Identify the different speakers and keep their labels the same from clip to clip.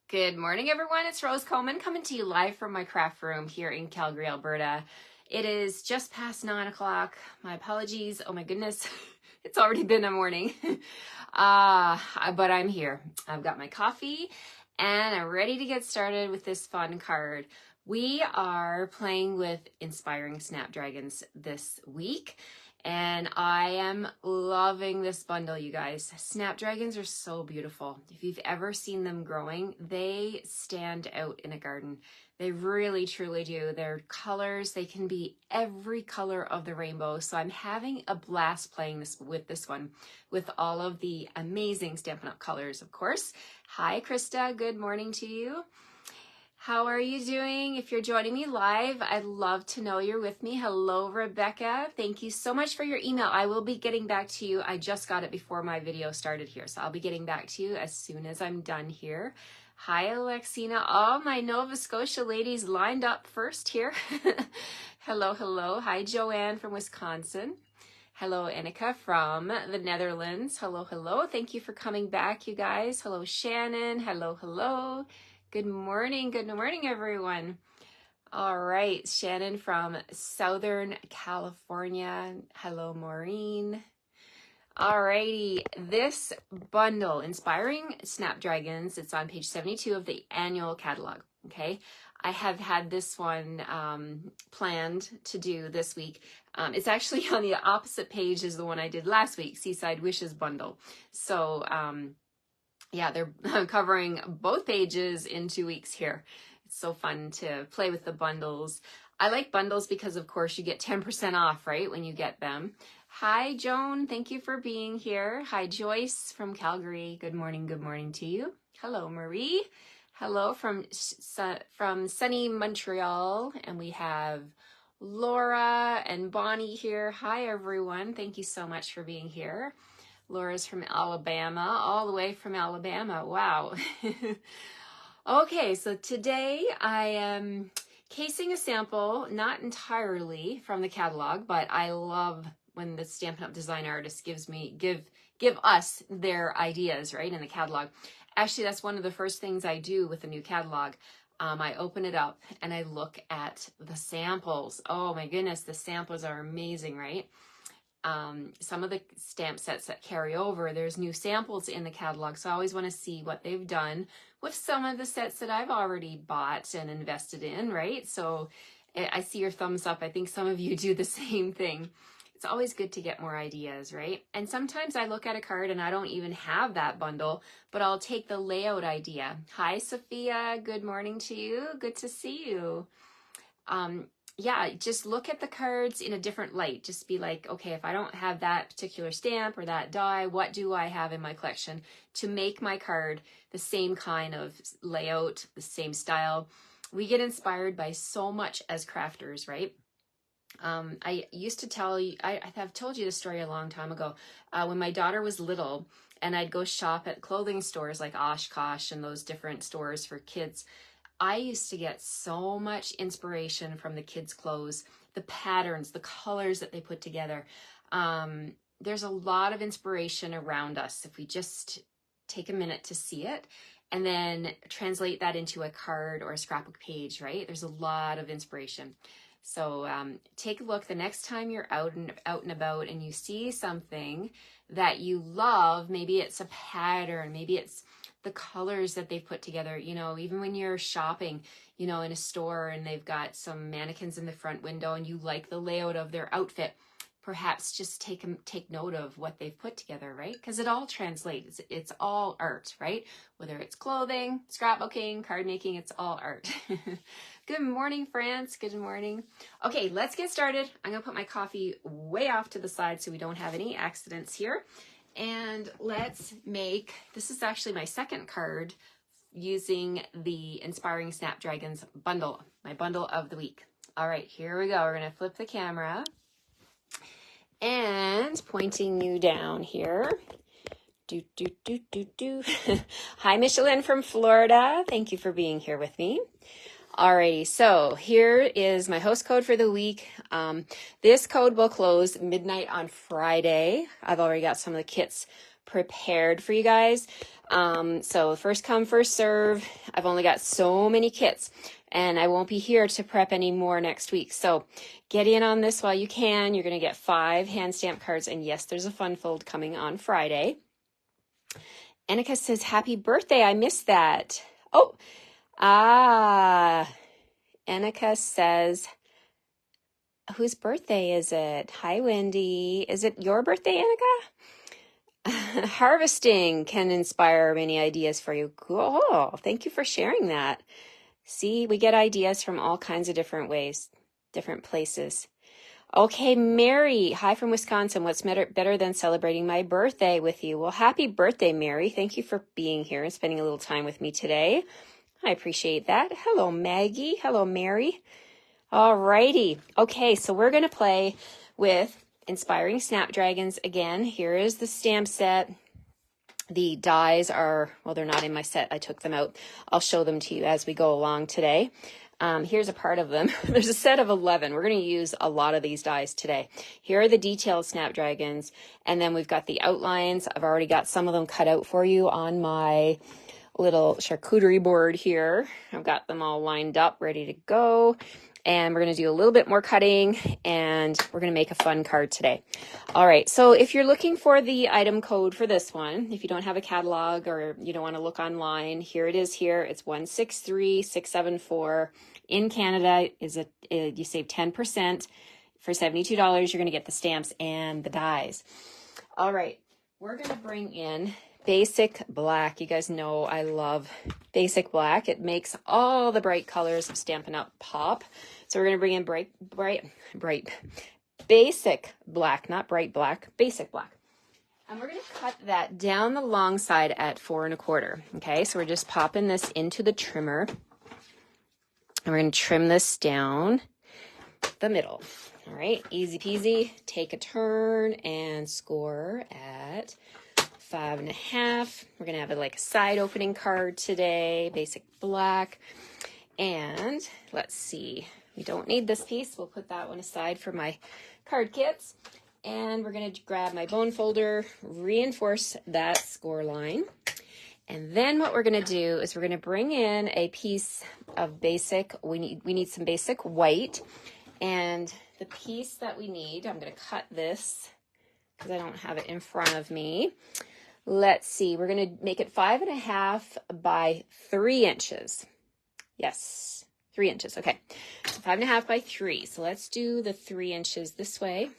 Speaker 1: Good morning, everyone. It's Rose Coleman coming to you live from my craft room here in Calgary, Alberta. It is just past 9 o'clock. My apologies. Oh my goodness. It's already been a morning. But I'm here. I've got my coffee and I'm ready to get started with this fun card. We are playing with Inspiring Snapdragons this week. And I am loving this bundle, you guys. Snapdragons are so beautiful. If you've ever seen them growing, they stand out in a garden. They really, truly do. Their colors, they can be every color of the rainbow. So I'm having a blast playing this one with all of the amazing Stampin' Up! Colors, of course. Hi, Krista. Good morning to you. How are you doing? If you're joining me live, I'd love to know you're with me. Hello, Rebecca. Thank you so much for your email. I will be getting back to you. I just got it before my video started here, so I'll be getting back to you as soon as I'm done here. Hi, Alexina. All my Nova Scotia ladies lined up first here. Hello, hello. Hi, Joanne from Wisconsin. Hello, Annika from the Netherlands. Hello, hello. Thank you for coming back, you guys. Hello, Shannon. Hello, hello. Good morning, everyone. All right, Shannon from Southern California. Hello, Maureen. All righty, this bundle, Inspiring Snapdragons, it's on page 72 of the annual catalog, okay? I have had this one planned to do this week. It's actually on the opposite page as the one I did last week, Seaside Wishes bundle. So, yeah, they're covering both pages in 2 weeks here. It's so fun to play with the bundles. I like bundles because, of course, you get 10% off, right, when you get them. Hi, Joan. Thank you for being here. Hi, Joyce from Calgary. Good morning to you. Hello, Marie. Hello from sunny Montreal. And we have Laura and Bonnie here. Hi, everyone. Thank you so much for being here. Laura's from Alabama, all the way from Alabama. Wow. Okay, so today I am casing a sample, not entirely from the catalog, but I love when the Stampin' Up! Design artist give us their ideas, right, in the catalog. Actually, that's one of the first things I do with a new catalog. I open it up and I look at the samples. Oh my goodness, the samples are amazing, right? Some of the stamp sets that carry over, there's new samples in the catalog, so I always want to see what they've done with some of the sets that I've already bought and invested in, right? So I see your thumbs up. I think some of you do the same thing. It's always good to get more ideas, right? And sometimes I look at a card and I don't even have that bundle, but I'll take the layout idea. Hi, Sophia. Good morning to you. Good to see you. Yeah, just look at the cards in a different light. Just be like, okay, if I don't have that particular stamp or that die, what do I have in my collection to make my card the same kind of layout, the same style? We get inspired by so much as crafters, right? I used to tell you, I've told you this story a long time ago, when my daughter was little and I'd go shop at clothing stores like Oshkosh and those different stores for kids. I used to get so much inspiration from the kids' clothes, the patterns, the colors that they put together. There's a lot of inspiration around us if we just take a minute to see it and then translate that into a card or a scrapbook page, right? There's a lot of inspiration. So take a look the next time you're out and about and you see something that you love. Maybe it's a pattern, maybe it's the colors that they've put together, you know, even when you're shopping, you know, in a store and they've got some mannequins in the front window and you like the layout of their outfit, perhaps just take note of what they've put together, right? Because it all translates. It's all art, right? Whether it's clothing, scrapbooking, card making, it's all art. Good morning, France. Good morning. Okay, let's get started. I'm going to put my coffee way off to the side so we don't have any accidents here. And let's make, this is actually my second card using the Inspiring Snapdragons bundle, my bundle of the week. All right, here we go. We're going to flip the camera and pointing you down here. Hi, Michelin from Florida. Thank you for being here with me. Alrighty, so here is my host code for the week. This code will close midnight on Friday. I've already got some of the kits prepared for you guys. So first come, first serve. I've only got so many kits, and I won't be here to prep any more next week. So get in on this while you can. You're going to get 5 hand stamp cards, and yes, there's a fun fold coming on Friday. Annika says, happy birthday. I missed that. Oh, Annika says, whose birthday is it? Hi, Wendy. Is it your birthday, Annika? Harvesting can inspire many ideas for you. Cool. Thank you for sharing that. See, we get ideas from all kinds of different ways, different places. Okay, Mary. Hi from Wisconsin. What's better than celebrating my birthday with you? Well, happy birthday, Mary. Thank you for being here and spending a little time with me today. I appreciate that. Hello, Maggie. Hello, Mary. All righty. Okay, so we're going to play with Inspiring Snapdragons again. Here is the stamp set. The dies are, well, they're not in my set. I took them out. I'll show them to you as we go along today. Here's a part of them. There's a set of 11. We're going to use a lot of these dies today. Here are the detailed Snapdragons, and then we've got the outlines. I've already got some of them cut out for you on my little charcuterie board here. I've got them all lined up, ready to go. And we're going to do a little bit more cutting, and we're going to make a fun card today. All right, so if you're looking for the item code for this one, if you don't have a catalog or you don't want to look online, here it is here. It's 163674. In Canada, you save 10%. For $72, you're going to get the stamps and the dies. All right, we're going to bring in Basic Black. You guys know I love Basic Black. It makes all the bright colors of Stampin' Up! Pop. So we're going to bring in bright Basic Black, not bright black, Basic Black. And we're going to cut that down the long side at 4 1/4. Okay, so we're just popping this into the trimmer. And we're going to trim this down the middle. All right, easy peasy. Take a turn and score at 5 1/2. We're going to have a side opening card today, Basic Black. And let's see, we don't need this piece. We'll put that one aside for my card kits. And we're going to grab my bone folder, reinforce that score line. And then what we're going to do is we're going to bring in a piece of basic, we need some basic white. And the piece that we need, I'm going to cut this because I don't have it in front of me. Let's see, we're going to make it 5 1/2 by 3 inches. Yes, 3 inches. Okay, so 5 1/2 by 3. So let's do the 3 inches this way.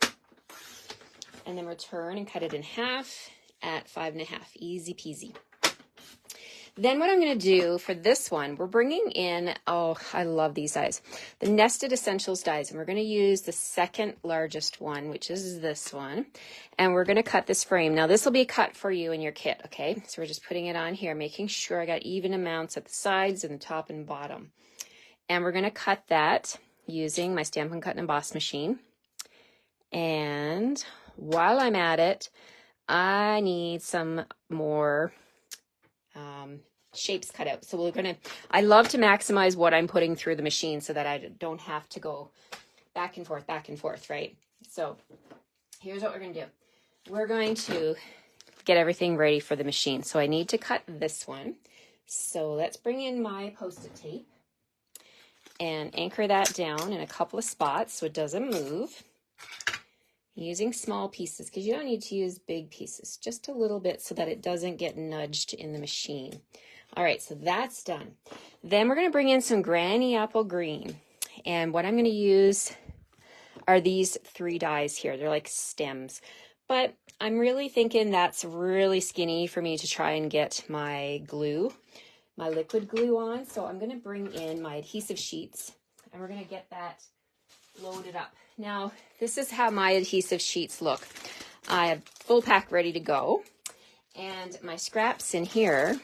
Speaker 1: And then return and cut it in half at 5 1/2. Easy peasy. Then what I'm going to do for this one, we're bringing in, oh, I love these dies, the Nested Essentials dies. And we're going to use the second largest one, which is this one. And we're going to cut this frame. Now, this will be a cut for you in your kit, okay? So we're just putting it on here, making sure I got even amounts at the sides and the top and bottom. And we're going to cut that using my Stampin' Cut and Emboss machine. And while I'm at it, I need some more shapes cut out. So we're going to, I love to maximize what I'm putting through the machine so that I don't have to go back and forth, right? So here's what we're going to do. We're going to get everything ready for the machine. So I need to cut this one. So let's bring in my Post-it tape and anchor that down in a couple of spots so it doesn't move. Using small pieces because you don't need to use big pieces, just a little bit so that it doesn't get nudged in the machine. All right, so that's done. Then we're going to bring in some Granny Apple Green. And what I'm going to use are these 3 dies here. They're like stems. But I'm really thinking that's really skinny for me to try and get my glue, my liquid glue on. So I'm going to bring in my adhesive sheets and we're going to get that loaded up. Now, this is how my adhesive sheets look. I have full pack ready to go. And my scraps in here,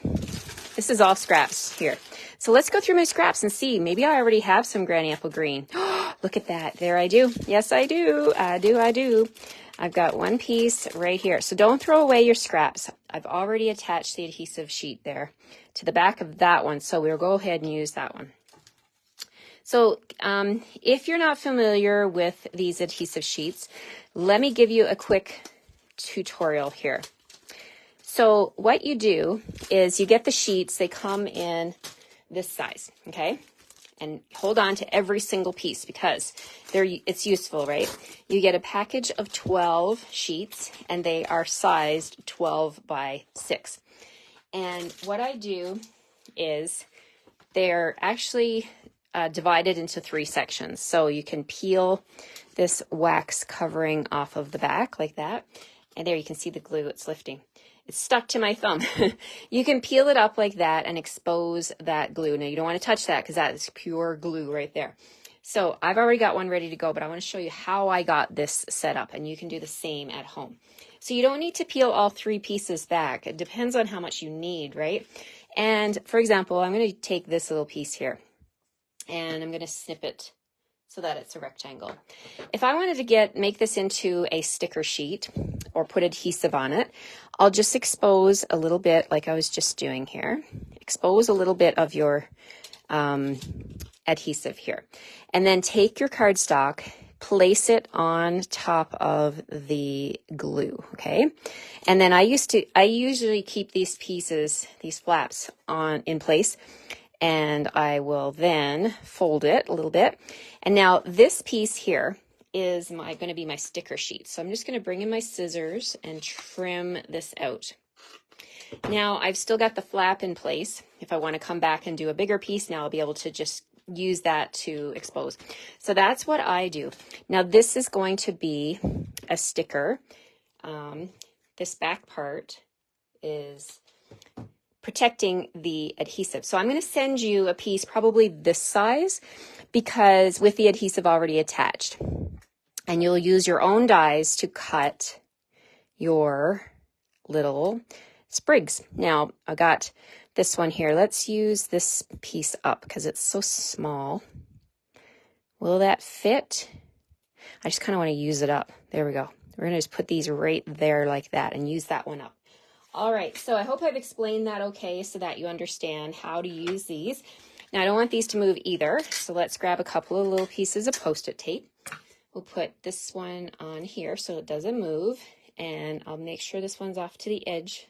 Speaker 1: this is all scraps here. So let's go through my scraps and see. Maybe I already have some Granny Apple Green. Look at that. There I do. Yes, I do. I do. I've got one piece right here. So don't throw away your scraps. I've already attached the adhesive sheet there to the back of that one. So we'll go ahead and use that one. So if you're not familiar with these adhesive sheets, let me give you a quick tutorial here. So what you do is you get the sheets, they come in this size, okay? And hold on to every single piece because it's useful, right? You get a package of 12 sheets and they are sized 12 by 6. And what I do is they're actually divided into 3 sections. So you can peel this wax covering off of the back like that. And there you can see the glue, it's lifting. It's stuck to my thumb. You can peel it up like that and expose that glue. Now you don't want to touch that because that is pure glue right there. So I've already got one ready to go, but I want to show you how I got this set up, and you can do the same at home. So you don't need to peel all 3 pieces back. It depends on how much you need, right? And for example, I'm going to take this little piece here and I'm going to snip it so that it's a rectangle. If I wanted to make this into a sticker sheet or put adhesive on it, I'll just expose a little bit like I was just doing here. Expose a little bit of your adhesive here. And then take your cardstock, place it on top of the glue, okay? And then I usually keep these pieces, these flaps in place, and I will then fold it a little bit. And now this piece here is going to be my sticker sheet. So I'm just going to bring in my scissors and trim this out. Now I've still got the flap in place. If I want to come back and do a bigger piece, now I'll be able to just use that to expose. So that's what I do. Now this is going to be a sticker. This back part is protecting the adhesive. So I'm going to send you a piece probably this size because with the adhesive already attached. And you'll use your own dies to cut your little sprigs. Now I got this one here. Let's use this piece up because it's so small. Will that fit? I just kind of want to use it up. There we go. We're going to just put these right there like that and use that one up. All right, so I hope I've explained that okay so that you understand how to use these. Now I don't want these to move either, so let's grab a couple of little pieces of Post-it tape. We'll put this one on here so it doesn't move, and I'll make sure this one's off to the edge.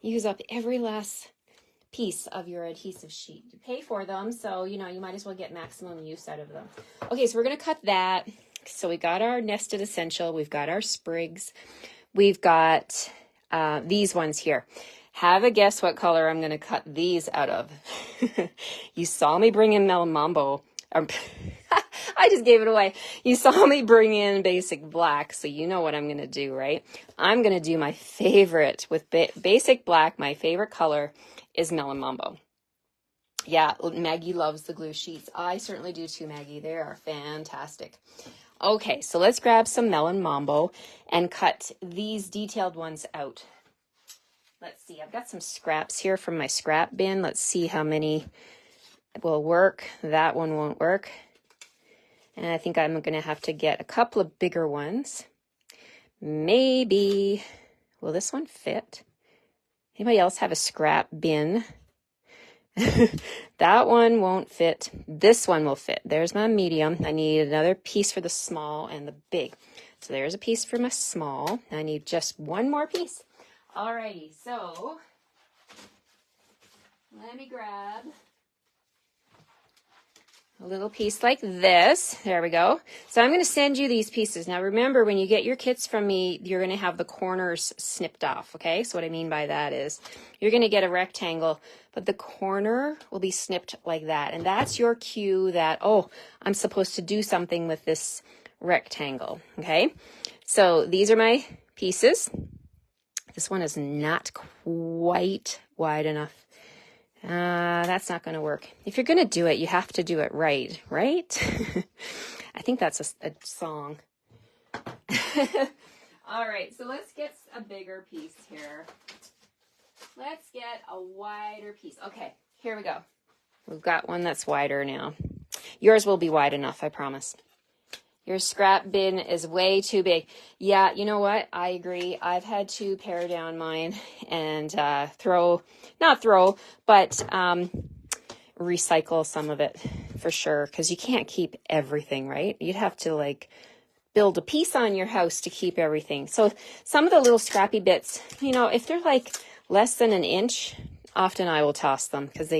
Speaker 1: Use up every last piece of your adhesive sheet. You pay for them, so you might as well get maximum use out of them. Okay, so we're going to cut that. So we got our nested essential, we've got our sprigs, we've got these ones here. Have a guess what color I'm going to cut these out of. You saw me bring in Melon Mambo. I just gave it away. You saw me bring in basic black, so you know what I'm going to do, right? I'm going to do my favorite with basic black. My favorite color is Melon Mambo. Yeah, Maggie loves the glue sheets. I certainly do too, Maggie. They are fantastic. Okay, so let's grab some Melon Mambo and cut these detailed ones out. Let's see, I've got some scraps here from my scrap bin. Let's see how many will work. That one won't work. And I think I'm going to have to get a couple of bigger ones. Maybe, will this one fit? Anybody else have a scrap bin? That one won't fit. This one will fit. There's my medium. I need another piece for the small and the big. So there's a piece for my small. I need just one more piece. Alrighty, so let me grab a little piece like this. There we go. So I'm going to send you these pieces. Now remember, when you get your kits from me, you're going to have the corners snipped off, okay? So what I mean by that is you're going to get a rectangle, but the corner will be snipped like that. And that's your cue that, oh, I'm supposed to do something with this rectangle, okay? So these are my pieces. This one is not quite wide enough. That's not going to work. If you're going to do it, you have to do it right? I think that's a song. All right, so let's get a bigger piece here. Let's get a wider piece. Okay, here we go. We've got one that's wider now. Yours will be wide enough, I promise. Your scrap bin is way too big. Yeah, you know what? I agree. I've had to pare down mine and recycle some of it for sure. Because you can't keep everything, right? You'd have to build a piece on your house to keep everything. So some of the little scrappy bits, you know, if they're like less than an inch, often I will toss them because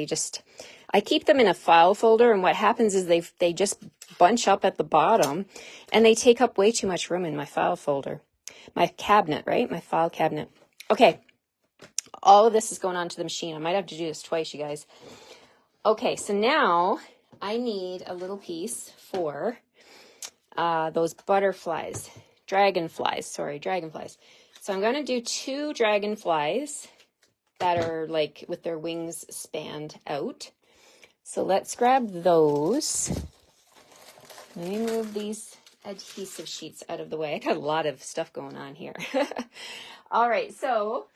Speaker 1: I keep them in a file folder, and what happens is they just bunch up at the bottom and they take up way too much room in my file folder. My cabinet, right? My file cabinet. Okay. All of this is going onto the machine. I might have to do this twice, you guys. Okay, so now I need a little piece for those dragonflies. So I'm going to do 2 dragonflies that are like with their wings spanned out. So let's grab those. Let me move these adhesive sheets out of the way. I got a lot of stuff going on here. All right, so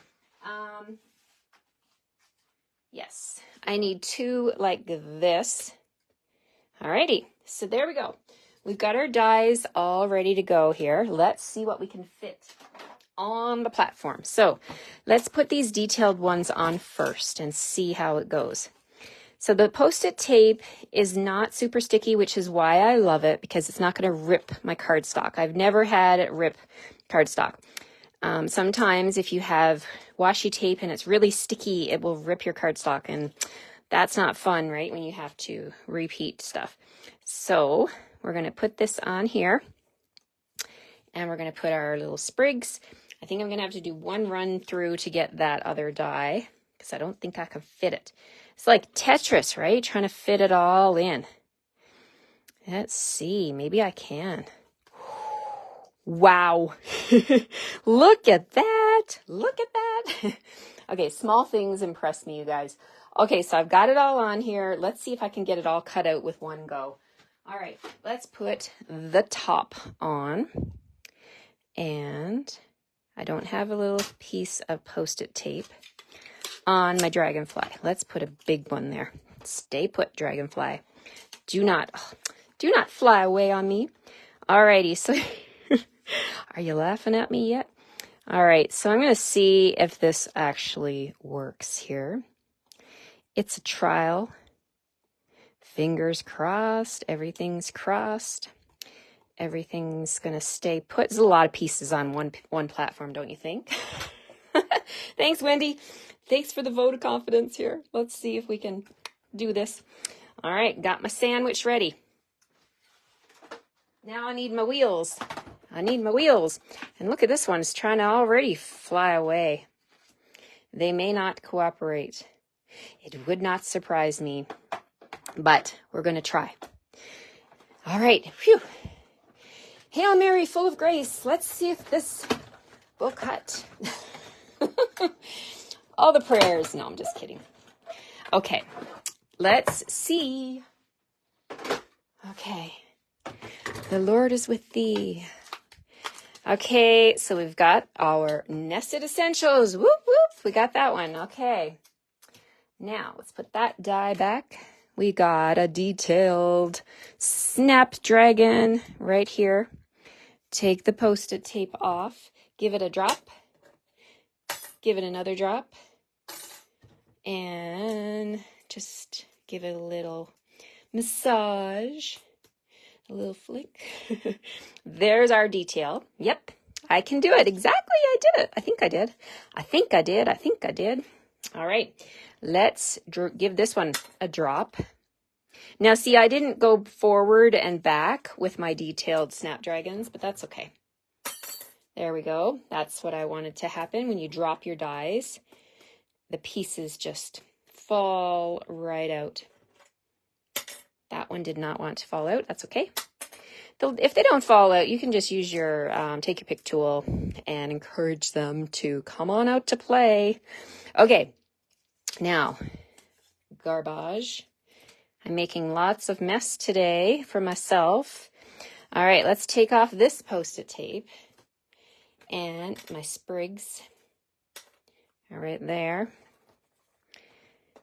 Speaker 1: yes, I need 2 like this. Alrighty, so there we go. We've got our dies all ready to go here. Let's see what we can fit on the platform. So let's put these detailed ones on first and see how it goes. So the Post-it tape is not super sticky, which is why I love it, because it's not going to rip my cardstock. I've never had it rip cardstock. Sometimes if you have washi tape and it's really sticky, it will rip your cardstock, and that's not fun, right, when you have to repeat stuff. So we're going to put this on here, and we're going to put our little sprigs. I think I'm going to have to do 1 run through to get that other die, because I don't think I can fit it. It's like Tetris, right? Trying to fit it all in. Let's see. Maybe I can. Wow. Look at that. Look at that. Okay, small things impress me, you guys. Okay, so I've got it all on here. Let's see if I can get it all cut out with one go. All right, let's put the top on. And I don't have a little piece of Post-it tape on my dragonfly. Let's put a big one there. Stay put, dragonfly. Do not fly away on me. Alrighty, so are you laughing at me yet? All right, so I'm going to see if this actually works here. It's a trial. Fingers crossed. Everything's crossed. Everything's going to stay put. There's a lot of pieces on one platform, don't you think? Thanks, Wendy. Thanks for the vote of confidence here. Let's see if we can do this. All right, got my sandwich ready. Now I need my wheels. And look at this one. It's trying to already fly away. They may not cooperate. It would not surprise me, but we're going to try. All right. Phew. Hail Mary, full of grace. Let's see if this will cut. All the prayers. No, I'm just kidding. Okay. Let's see. Okay. The Lord is with thee. Okay, so we've got our nested essentials. Whoop, whoop. We got that one. Okay. Now, let's put that die back. We got a detailed Snapdragon right here. Take the Post-it tape off. Give it a drop. Give it another drop. And just give it a little massage. A little flick. There's our detail. Yep, I can do it. Exactly, I did it. I think I did. All right, let's give this one a drop. Now, see, I didn't go forward and back with my detailed Snapdragons, but that's okay. There we go. That's what I wanted to happen. When you drop your dies, the pieces just fall right out. That one did not want to fall out. That's okay. If they don't fall out, you can just use your take your pick tool and encourage them to come on out to play. Okay, now, garbage. I'm making lots of mess today for myself. All right, let's take off this Post-it tape and my sprigs are right there.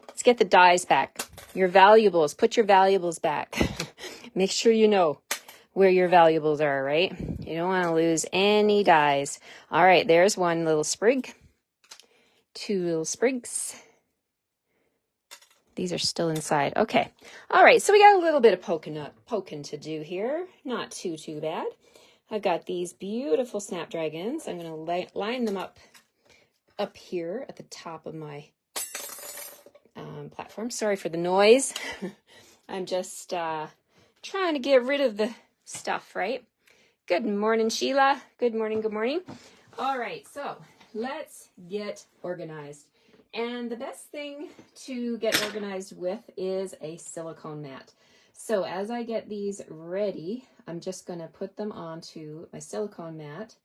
Speaker 1: Let's get the dies back. Your valuables. Put your valuables back. Make sure you know where your valuables are, right? You don't want to lose any dies. All right, there's one little sprig. 2 little sprigs. These are still inside. Okay. All right, so we got a little bit of poking to do here. Not too bad. I've got these beautiful snapdragons. I'm going to line them up here at the top of my platform. Sorry for the noise. I'm just trying to get rid of the stuff, right? Good morning, Sheila. Good morning, good morning. All right, so let's get organized. And the best thing to get organized with is a silicone mat. So as I get these ready, I'm just going to put them onto my silicone mat,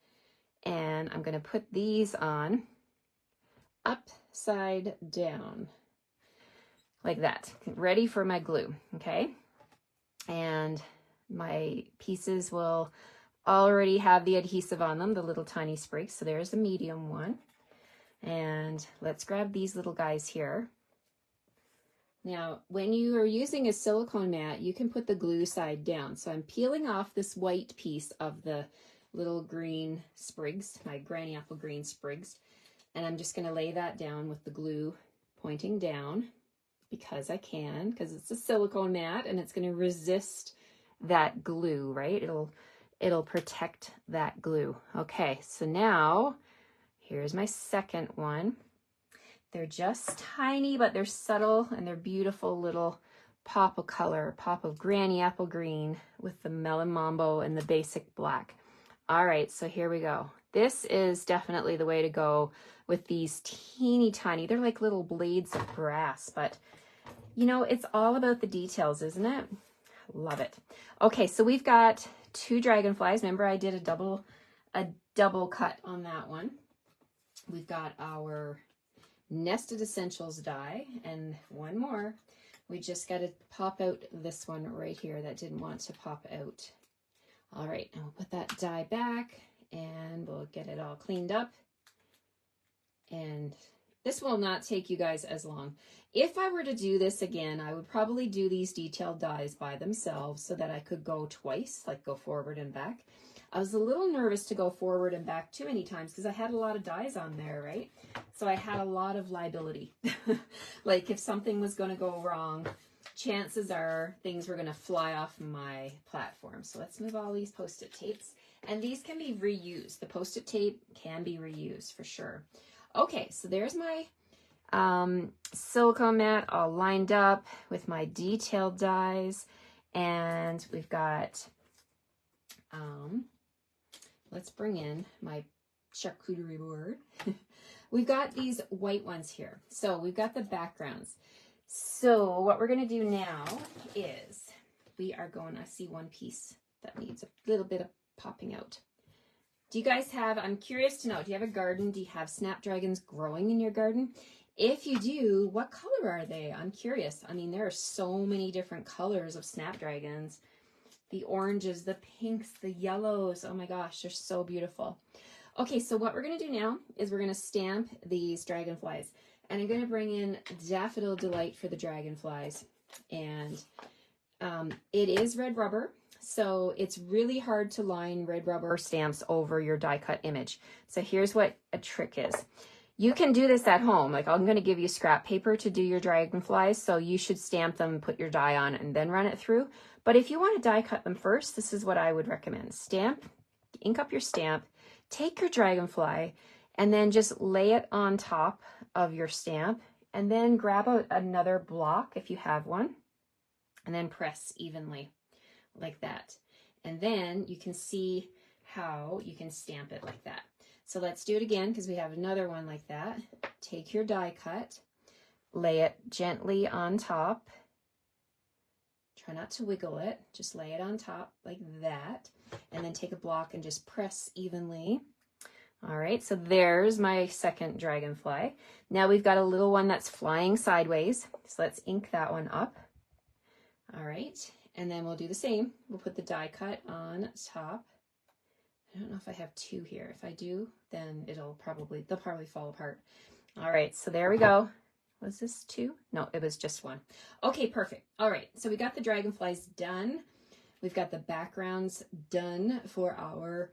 Speaker 1: and I'm going to put these on upside down like that, ready for my glue. Okay, and my pieces will already have the adhesive on them, the little tiny sprigs. So there's the medium one, and let's grab these little guys here. Now, when you are using a silicone mat, you can put the glue side down. So I'm peeling off this white piece of the little green sprigs, my granny apple green sprigs, and I'm just going to lay that down with the glue pointing down because I can, because it's a silicone mat and it's going to resist that glue, right? It'll protect that glue. Okay, so now here's my second one. They're just tiny, but they're subtle and they're beautiful little pop of color, pop of granny apple green with the Melon Mambo and the basic black. All right, so here we go. This is definitely the way to go with these teeny tiny, they're like little blades of grass, but you know, it's all about the details, isn't it? Love it. Okay, so we've got 2 dragonflies. Remember I did a double cut on that one. We've got our Nested Essentials die and one more. We just got to pop out this one right here that didn't want to pop out. All right, and we'll put that die back and we'll get it all cleaned up. And this will not take you guys as long. If I were to do this again, I would probably do these detailed dies by themselves so that I could go twice, like go forward and back. I was a little nervous to go forward and back too many times because I had a lot of dies on there, right? So I had a lot of liability. Like if something was going to go wrong, chances are things were going to fly off my platform. So let's move all these Post-it tapes. And these can be reused. The Post-it tape can be reused for sure. Okay, so there's my silicone mat all lined up with my detailed dies. And we've got, let's bring in my charcuterie board. We've got these white ones here. So we've got the backgrounds. So what we're going to do now is we are going to see one piece that needs a little bit of popping out. Do you guys have, I'm curious to know, do you have a garden? Do you have snapdragons growing in your garden? If you do, what color are they? I'm curious. I mean, there are so many different colors of snapdragons. The oranges, the pinks, the yellows. Oh my gosh, they're so beautiful. Okay, so what we're going to do now is we're going to stamp these dragonflies. And I'm going to bring in Daffodil Delight for the dragonflies. And it is red rubber. So it's really hard to line red rubber stamps over your die cut image. So here's what a trick is. You can do this at home. Like I'm going to give you scrap paper to do your dragonflies. So you should stamp them, put your die on, and then run it through. But if you want to die cut them first, this is what I would recommend. Stamp, ink up your stamp, take your dragonfly, and then just lay it on top of your stamp. And then grab another block if you have one. And then press evenly. Like that. And then you can see how you can stamp it like that. So let's do it again because we have another one like that. Take your die cut, lay it gently on top. Try not to wiggle it, just lay it on top like that. And then take a block and just press evenly. All right, so there's my second dragonfly. Now we've got a little one that's flying sideways. So let's ink that one up. All right. And then we'll do the same. We'll put the die cut on top. I don't know if I have 2 here. If I do, then they'll probably fall apart. All right, so there we go. Was this 2? No, it was just 1. Okay, perfect. All right, so we got the dragonflies done. We've got the backgrounds done for our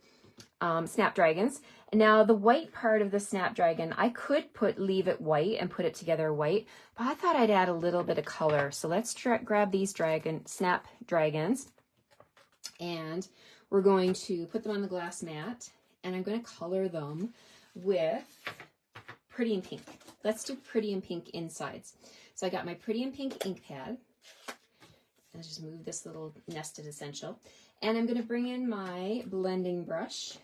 Speaker 1: snapdragons. Now the white part of the snapdragon, I could leave it white and put it together white, but I thought I'd add a little bit of color. So let's grab these snapdragons, and we're going to put them on the glass mat, and I'm going to color them with Pretty in Pink. Let's do Pretty in Pink insides. So I got my Pretty in Pink ink pad. I'll just move this little nested essential. And I'm going to bring in my blending brush,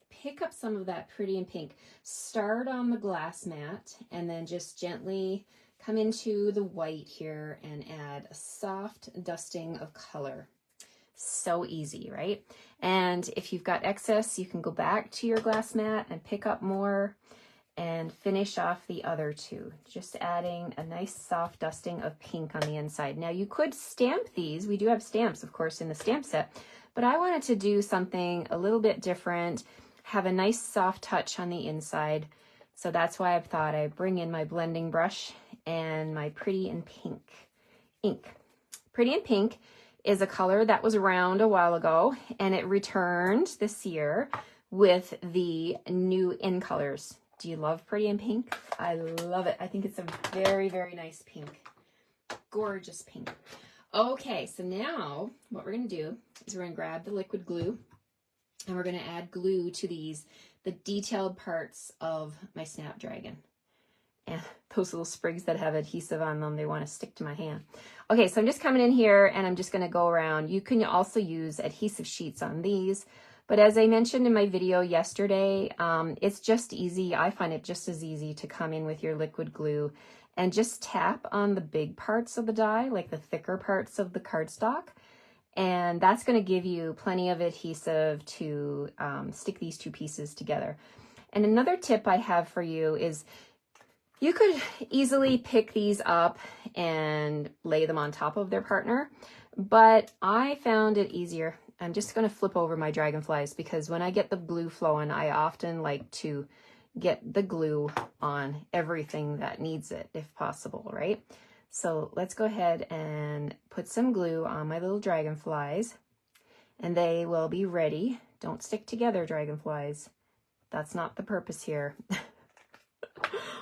Speaker 1: pick up some of that Pretty in Pink, start on the glass mat, and then just gently come into the white here and add a soft dusting of color. So easy, right? And if you've got excess, you can go back to your glass mat and pick up more and finish off the other two, just adding a nice soft dusting of pink on the inside. Now you could stamp these. We do have stamps, of course, in the stamp set, but I wanted to do something a little bit different, have a nice soft touch on the inside. So that's why I thought I'd bring in my blending brush and my Pretty in Pink ink. Pretty in Pink is a color that was around a while ago, and it returned this year with the new in colors. Do you love Pretty in Pink? I love it. I think it's a very, very nice pink. Gorgeous pink. Okay, so now what we're going to do is we're going to grab the liquid glue, and we're going to add glue to these, the detailed parts of my Snapdragon. And those little sprigs that have adhesive on them, they want to stick to my hand. Okay, so I'm just coming in here, and I'm just going to go around. You can also use adhesive sheets on these. But as I mentioned in my video yesterday, it's just easy. I find it just as easy to come in with your liquid glue and just tap on the big parts of the die, like the thicker parts of the cardstock. And that's going to give you plenty of adhesive to stick these two pieces together. And another tip I have for you is you could easily pick these up and lay them on top of their partner, but I found it easier. I'm just going to flip over my dragonflies because when I get the glue flowing, I often like to get the glue on everything that needs it if possible, right? So let's go ahead and put some glue on my little dragonflies, and they will be ready. Don't stick together, dragonflies. That's not the purpose here.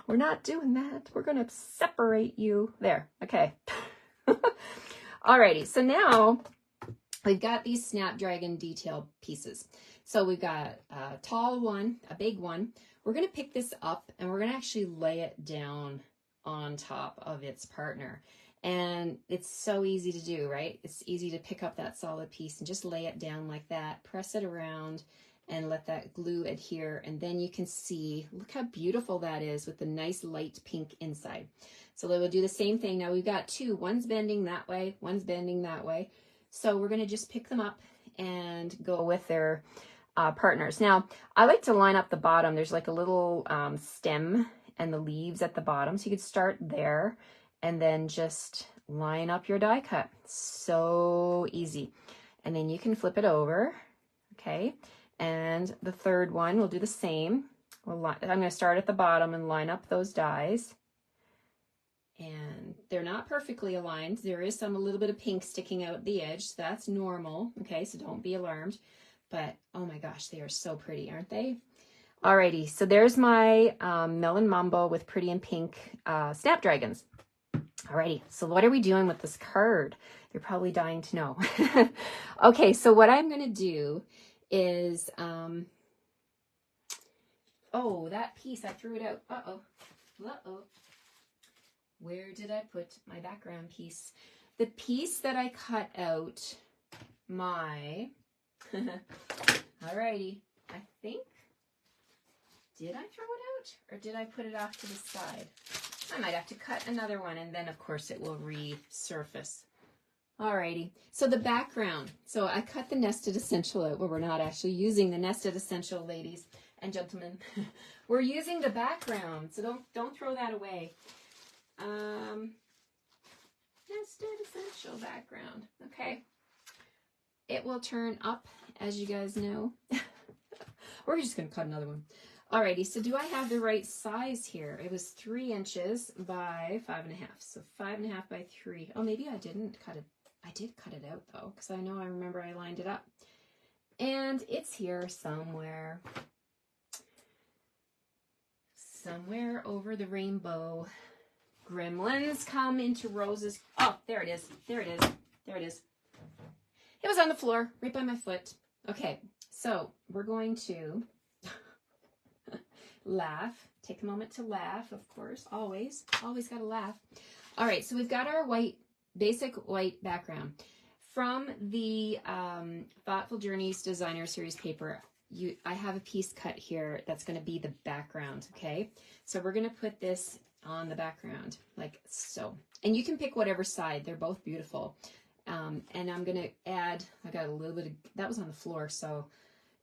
Speaker 1: We're not doing that. We're going to separate you. There. Okay. Alrighty. So now we've got these Snapdragon detail pieces. So we've got a tall one, a big one. We're going to pick this up and we're going to actually lay it down on top of its partner. And it's so easy to do, right? It's easy to pick up that solid piece and just lay it down like that, press it around, and let that glue adhere. And then you can see, look how beautiful that is with the nice light pink inside. So they will do the same thing. Now we've got two, one's bending that way, one's bending that way. So we're gonna just pick them up and go with their partners. Now, I like to line up the bottom. There's like a little stem and the leaves at the bottom. So you could start there and then just line up your die cut. So easy. And then you can flip it over, okay? And the third one, we'll do the same. I'm going to start at the bottom and line up those dies. And they're not perfectly aligned. There is a little bit of pink sticking out the edge. So that's normal. Okay, so don't be alarmed. But oh my gosh, they are so pretty, aren't they? Alrighty, so there's my Melon Mambo with Pretty in Pink Snapdragons. Alrighty, so what are we doing with this card? You're probably dying to know. Okay, so what I'm going to do is, oh, that piece, I threw it out. Uh-oh. Where did I put my background piece? The piece that I cut out my, alrighty, I think, did I throw it out or did I put it off to the side? I might have to cut another one and then of course it will resurface. Alrighty, so the background. So I cut the nested essential out. Well, we're not actually using the nested essential, ladies and gentlemen. We're using the background, so don't throw that away. Nested essential background. Okay. It will turn up, as you guys know. We're just going to cut another one. Alrighty, so do I have the right size here? It was 3 inches by 5.5. So 5.5 by 3. Oh, maybe I didn't cut it. I did cut it out though, because I know I remember I lined it up. And it's here somewhere. Somewhere over the rainbow. Gremlins come into roses. Oh, there it is. There it is. There it is. It was on the floor, right by my foot. Okay, so we're going to laugh. Take a moment to laugh, of course. Always got to laugh. All right, so we've got our basic white background. From the Thoughtful Journeys Designer Series paper, I have a piece cut here that's going to be the background, okay? So we're going to put this on the background, like so. And you can pick whatever side. They're both beautiful. And I'm going to add, I got a little bit of, that was on the floor, so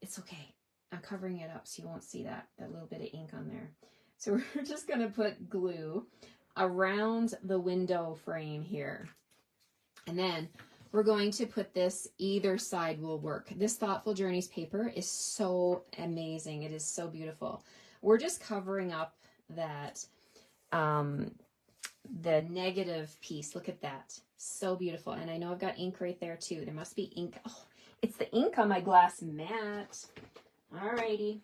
Speaker 1: it's okay. I'm covering it up so you won't see that little bit of ink on there. So we're just going to put glue around the window frame here. And then we're going to put this, either side will work. This Thoughtful Journeys paper is so amazing. It is so beautiful. We're just covering up that, the negative piece. Look at that. So beautiful. And I know I've got ink right there too. There must be ink. Oh, it's the ink on my glass mat. Alrighty.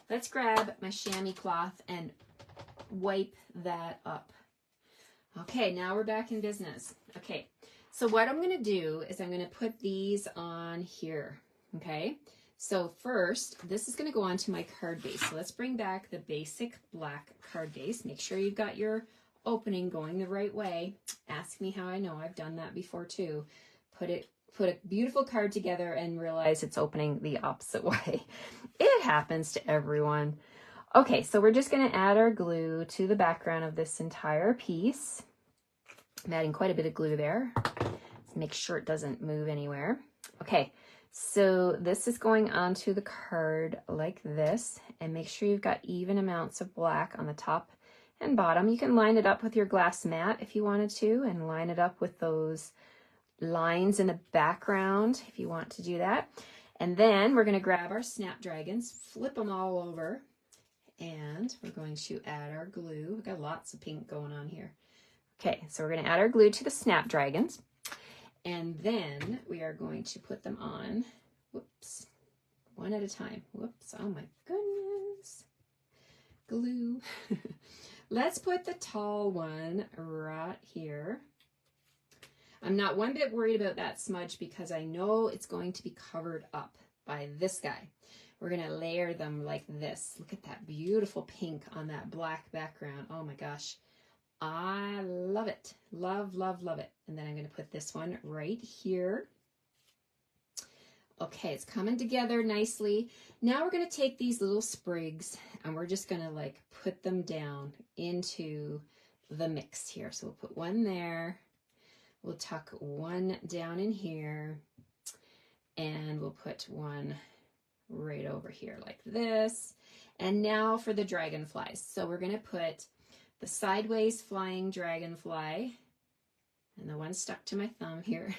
Speaker 1: Let's grab my chamois cloth and wipe that up. Okay, now we're back in business. Okay, so what I'm going to do is I'm going to put these on here. Okay, so first, this is going to go onto my card base. So let's bring back the basic black card base. Make sure you've got your opening going the right way. Ask me how I know. I've done that before too. Put a beautiful card together and realize it's opening the opposite way. It happens to everyone. Okay, so we're just going to add our glue to the background of this entire piece. I'm adding quite a bit of glue there. Let's make sure it doesn't move anywhere. Okay, so this is going onto the card like this, and make sure you've got even amounts of black on the top and bottom. You can line it up with your glass mat if you wanted to, and line it up with those lines in the background if you want to do that. And then we're going to grab our Snapdragons, flip them all over, and we're going to add our glue. We've got lots of pink going on here. Okay, so we're going to add our glue to the Snapdragons, and then we are going to put them on, whoops, one at a time. Whoops, oh my goodness, glue. Let's put the tall one right here. I'm not one bit worried about that smudge because I know it's going to be covered up by this guy. We're going to layer them like this. Look at that beautiful pink on that black background. Oh my gosh. I love it. Love, love, love it. And then I'm going to put this one right here. Okay, it's coming together nicely. Now we're going to take these little sprigs and we're just going to like put them down into the mix here. So we'll put one there. We'll tuck one down in here, and we'll put one right over here like this. And now for the dragonflies. So we're going to put the sideways flying dragonfly, and the one stuck to my thumb here.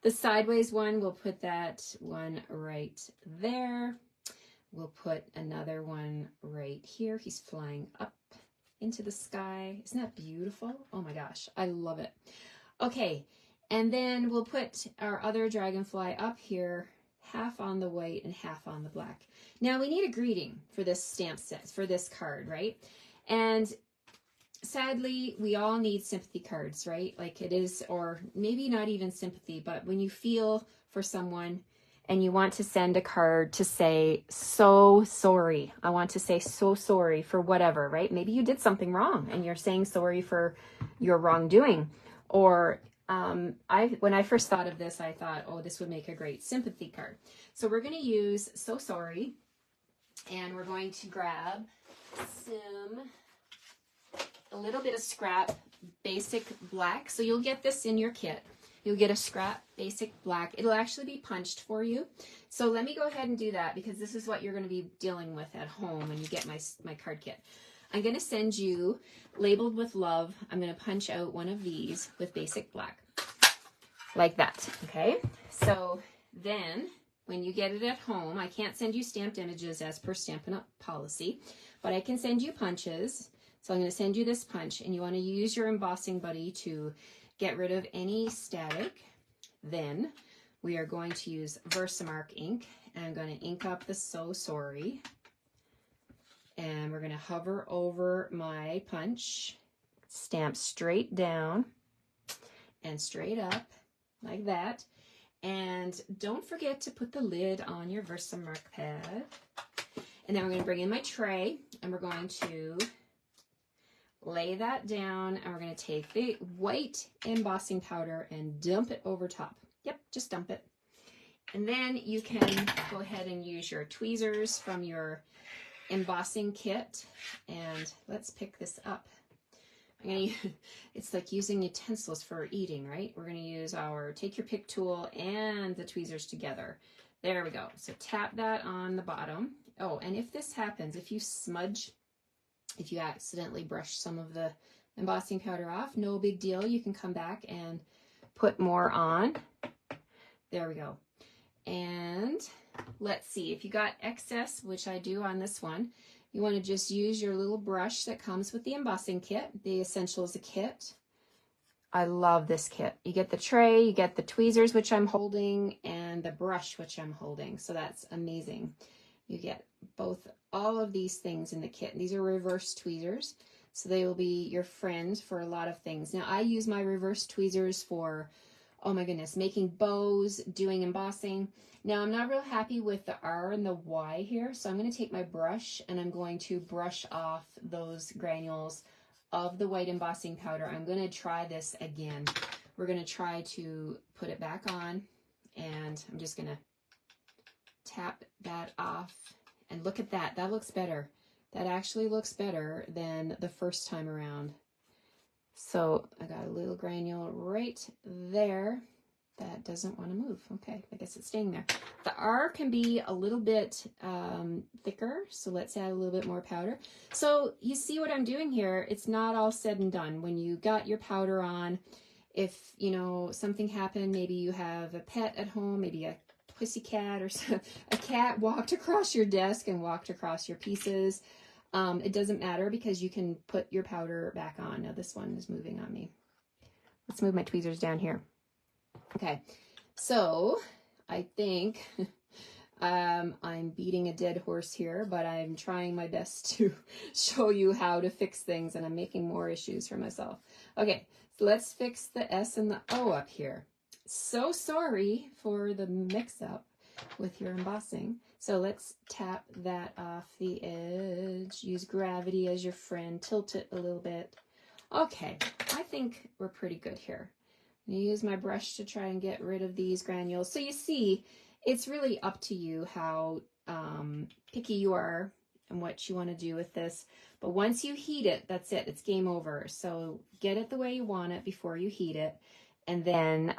Speaker 1: The sideways one, we'll put that one right there. We'll put another one right here. He's flying up into the sky. Isn't that beautiful? Oh my gosh, I love it. Okay, and then we'll put our other dragonfly up here, half on the white and half on the black. Now we need a greeting for this stamp set, for this card, right? And sadly, we all need sympathy cards, right? Like it is, or maybe not even sympathy, but when you feel for someone and you want to send a card to say, so sorry. I want to say so sorry for whatever, right? Maybe you did something wrong and you're saying sorry for your wrongdoing. Or when I first thought of this, I thought, oh, this would make a great sympathy card. So we're going to use So Sorry, and we're going to grab a little bit of scrap basic black. So you'll get this in your kit. You'll get a scrap basic black. It'll actually be punched for you. So let me go ahead and do that because this is what you're going to be dealing with at home when you get my card kit. I'm going to send you, labeled with love, I'm going to punch out one of these with basic black, like that, okay? So then, when you get it at home, I can't send you stamped images as per Stampin' Up! Policy, but I can send you punches. So I'm going to send you this punch, and you want to use your embossing buddy to get rid of any static. Then we are going to use Versamark ink, and I'm going to ink up the So Sorry. And we're going to hover over my punch, stamp straight down and straight up like that. And don't forget to put the lid on your Versamark pad. And then we're going to bring in my tray, and we're going to lay that down, and we're going to take the white embossing powder and dump it over top. Yep, just dump it. And then you can go ahead and use your tweezers from your embossing kit, and let's pick this up. It's like using utensils for eating, right? We're going to use our take your pick tool and the tweezers together. There we go. So tap that on the bottom. Oh, and if this happens, if you smudge, if you accidentally brush some of the embossing powder off, no big deal. You can come back and put more on. There we go. And let's see, if you got excess, which I do on this one, you want to just use your little brush that comes with the embossing kit, the Essentials kit. I love this kit. You get the tray, you get the tweezers, which I'm holding, and the brush, which I'm holding. So that's amazing. You get all of these things in the kit. These are reverse tweezers, so they will be your friend for a lot of things. Now, I use my reverse tweezers for, oh my goodness, making bows, doing embossing. Now, I'm not real happy with the R and the Y here, so I'm going to take my brush and I'm going to brush off those granules of the white embossing powder. I'm going to try this again. We're going to try to put it back on, and I'm just going to tap that off. And look at that. That looks better. That actually looks better than the first time around. So I got a little granule right there that doesn't want to move. Okay, I guess it's staying there. The R can be a little bit thicker, so let's add a little bit more powder. So you see what I'm doing here. It's not all said and done. When you got your powder on, if you know something happened, maybe you have a pet at home, maybe a pussycat or a cat walked across your desk and walked across your pieces. It doesn't matter because you can put your powder back on. Now this one is moving on me. Let's move my tweezers down here. Okay, so I think I'm beating a dead horse here, but I'm trying my best to show you how to fix things, and I'm making more issues for myself. Okay, so let's fix the S and the O up here. So sorry for the mix-up with your embossing. So let's tap that off the edge. Use gravity as your friend. Tilt it a little bit. Okay, I think we're pretty good here. I'm going to use my brush to try and get rid of these granules. So you see, it's really up to you how picky you are and what you want to do with this. But once you heat it, that's it. It's game over. So get it the way you want it before you heat it. And then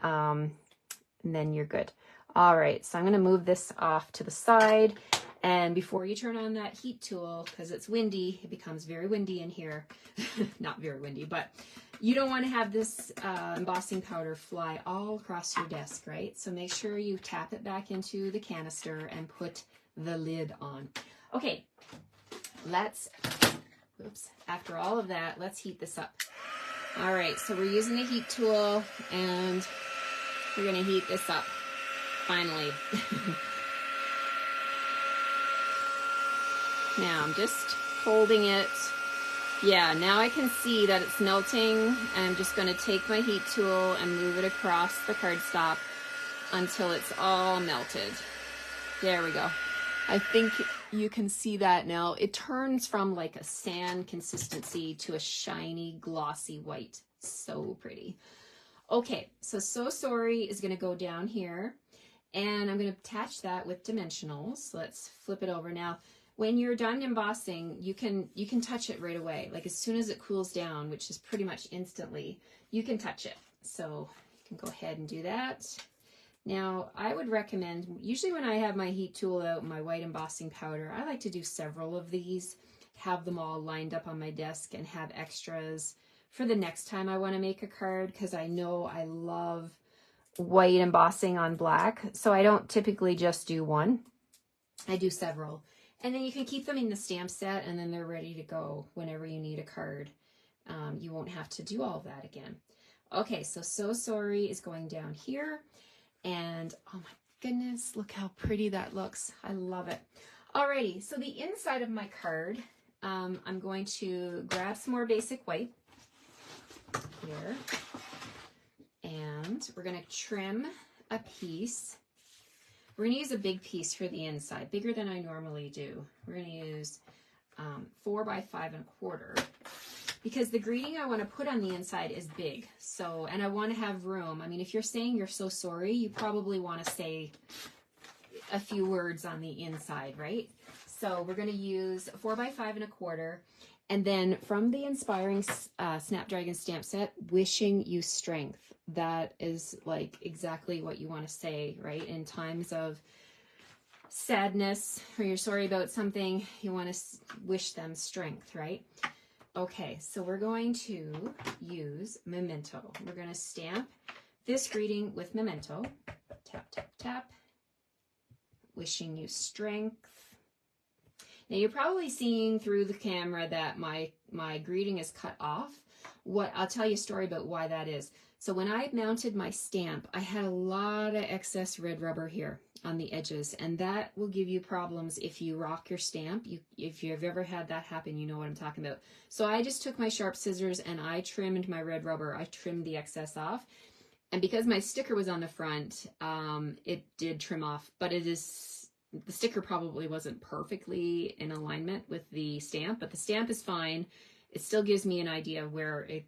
Speaker 1: you're good. All right, so I'm going to move this off to the side. And before you turn on that heat tool, because it's windy, it becomes very windy in here. Not very windy, but you don't want to have this embossing powder fly all across your desk, right? So make sure you tap it back into the canister and put the lid on. Okay, after all of that, let's heat this up. All right, so we're using the heat tool, and we're going to heat this up, finally. Now I'm just holding it. Yeah, now I can see that it's melting, and I'm just going to take my heat tool and move it across the cardstock until it's all melted. There we go. I think you can see that now. It turns from like a sand consistency to a shiny, glossy white. So pretty. Okay, so Sorry is going to go down here, and I'm going to attach that with dimensionals. Let's flip it over now. When you're done embossing, you can touch it right away. Like as soon as it cools down, which is pretty much instantly, you can touch it. So you can go ahead and do that. Now, I would recommend, usually when I have my heat tool out and my white embossing powder, I like to do several of these, have them all lined up on my desk and have extras for the next time I want to make a card, because I know I love white embossing on black. So I don't typically just do one. I do several. And then you can keep them in the stamp set, and then they're ready to go whenever you need a card. You won't have to do all of that again. Okay, so Sorry is going down here. And oh my goodness, look how pretty that looks. I love it. Alrighty, so the inside of my card, I'm going to grab some more basic white here. And we're going to trim a piece. We're going to use a big piece for the inside, bigger than I normally do. We're going to use 4 by 5 1/4, because the greeting I want to put on the inside is big. So, and I want to have room. I mean, if you're saying you're so sorry, you probably want to say a few words on the inside, right? So we're going to use 4 by 5 1/4. And then from the Inspiring Snapdragon stamp set, wishing you strength. That is like exactly what you want to say, right? In times of sadness, or you're sorry about something, you want to wish them strength, right? Okay, so we're going to use Memento. We're going to stamp this greeting with Memento. Tap, tap, tap. Wishing you strength. Now you're probably seeing through the camera that my greeting is cut off. I'll tell you a story about why that is. So when I mounted my stamp, I had a lot of excess red rubber here on the edges, and that will give you problems if you rock your stamp. If you've ever had that happen, you know what I'm talking about. So I just took my sharp scissors and I trimmed my red rubber. I trimmed the excess off. And because my sticker was on the front, it did trim off, but the sticker probably wasn't perfectly in alignment with the stamp, but the stamp is fine. It still gives me an idea of where it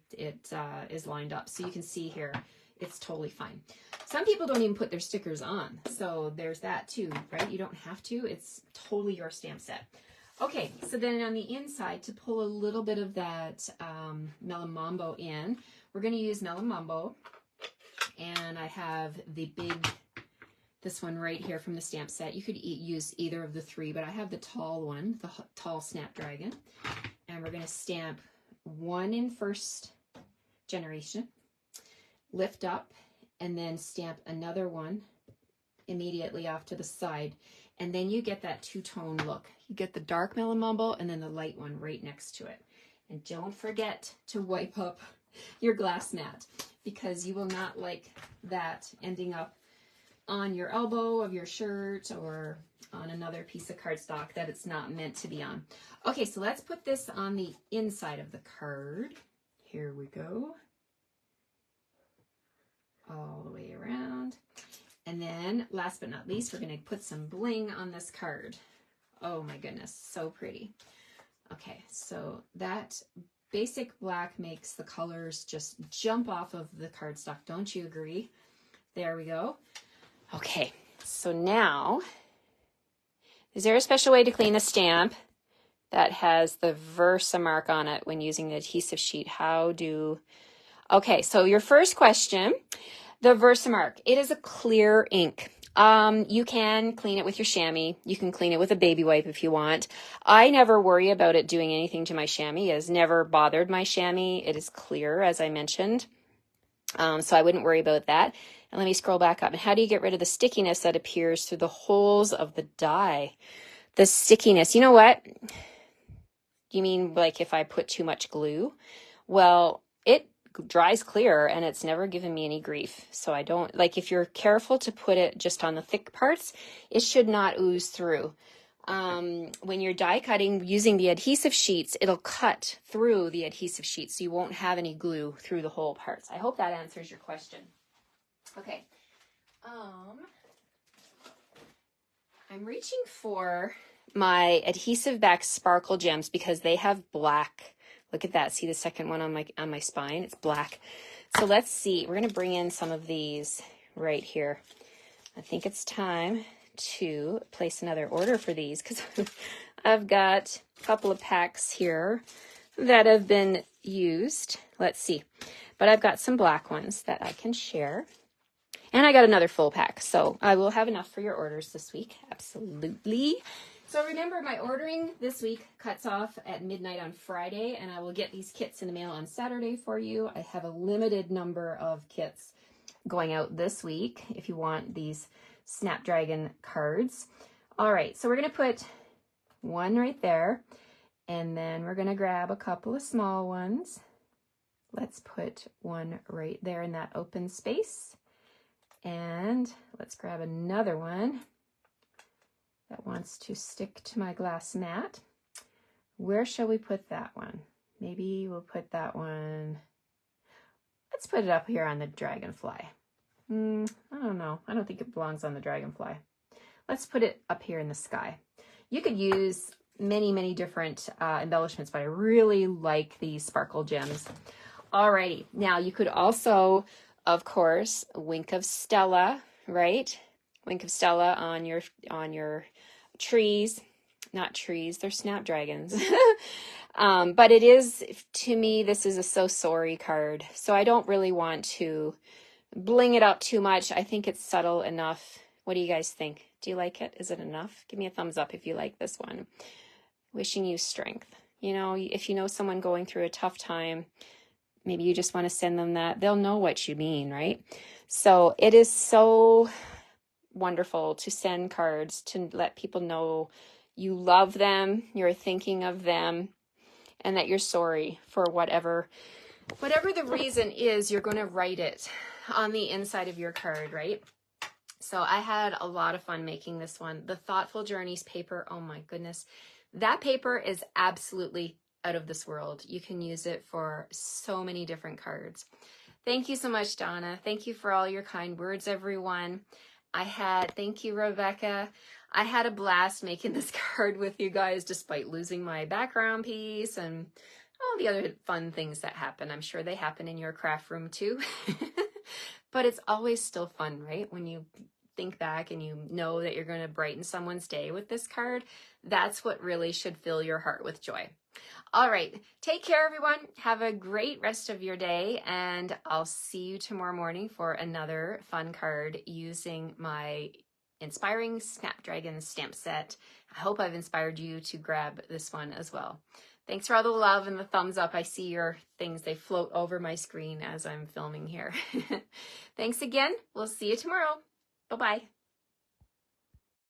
Speaker 1: is lined up. So you can see here, it's totally fine. Some people don't even put their stickers on. So there's that too, right? You don't have to. It's totally your stamp set. Okay, so then on the inside, to pull a little bit of that Melon Mambo in, we're going to use Melon Mambo. And I have the big, this one right here from the stamp set. You could use either of the 3, but I have the tall one, the tall Snapdragon. And we're going to stamp one in first generation, lift up, and then stamp another one immediately off to the side. And then you get that two-tone look. You get the dark Melon Mambo and then the light one right next to it. And don't forget to wipe up your glass mat, because you will not like that ending up on your elbow of your shirt or on another piece of cardstock that it's not meant to be on. Okay, so let's put this on the inside of the card. Here we go. All the way around. And then last but not least, we're going to put some bling on this card. Oh my goodness, so pretty. Okay, so that basic black makes the colors just jump off of the cardstock. Don't you agree? There we go. Okay, so now, is there a special way to clean a stamp that has the Versamark on it when using the adhesive sheet? Okay, so your first question, the Versamark, it is a clear ink. You can clean it with your chamois. You can clean it with a baby wipe if you want. I never worry about it doing anything to my chamois. It has never bothered my chamois. It is clear, as I mentioned. So I wouldn't worry about that. And let me scroll back up. And how do you get rid of the stickiness that appears through the holes of the die? The stickiness, you know what? You mean like if I put too much glue? Well, it dries clear and it's never given me any grief. So I don't, like, if you're careful to put it just on the thick parts, it should not ooze through. When you're die cutting using the adhesive sheets, it'll cut through the adhesive sheets, so you won't have any glue through the whole parts. I hope that answers your question. Okay. I'm reaching for my adhesive back sparkle gems because they have black. Look at that. See the second one on my spine? It's black. So let's see. We're going to bring in some of these right here. I think it's time to place another order for these because I've got a couple of packs here that have been used. Let's see. But I've got some black ones that I can share. And I got another full pack. So I will have enough for your orders this week. Absolutely. So remember, my ordering this week cuts off at midnight on Friday, and I will get these kits in the mail on Saturday for you. I have a limited number of kits going out this week if you want these Snapdragon cards. All right, so we're going to put one right there, and then we're going to grab a couple of small ones. Let's put one right there in that open space, and let's grab another one that wants to stick to my glass mat. Where shall we put that one? Maybe we'll put that one, let's put it up here on the dragonfly. I don't know. I don't think it belongs on the dragonfly. Let's put it up here in the sky. You could use many, many different embellishments, but I really like these sparkle gems. Alrighty, now you could also, of course, wink of Stella, right? Wink of Stella on your trees. Not trees, they're snapdragons. But it is, to me, this is a so sorry card. So I don't really want to bling it up too much. I think it's subtle enough. What do you guys think? Do you like it? Is it enough? Give me a thumbs up if you like this one. Wishing you strength. You know, if you know someone going through a tough time, maybe you just want to send them that. They'll know what you mean, right? So it is so wonderful to send cards to let people know you love them, you're thinking of them, and that you're sorry for whatever the reason is. You're going to write it on the inside of your card, right? So I had a lot of fun making this one. The Thoughtful Journeys paper, oh my goodness. That paper is absolutely out of this world. You can use it for so many different cards. Thank you so much, Donna. Thank you for all your kind words, everyone. Thank you, Rebecca. I had a blast making this card with you guys, despite losing my background piece and all the other fun things that happen. I'm sure they happen in your craft room too. But it's always still fun, right? When you think back and you know that you're going to brighten someone's day with this card, that's what really should fill your heart with joy. All right, take care, everyone. Have a great rest of your day, and I'll see you tomorrow morning for another fun card using my Inspiring Snapdragons stamp set. I hope I've inspired you to grab this one as well. Thanks for all the love and the thumbs up. I see your things. They float over my screen as I'm filming here. Thanks again. We'll see you tomorrow. Bye-bye.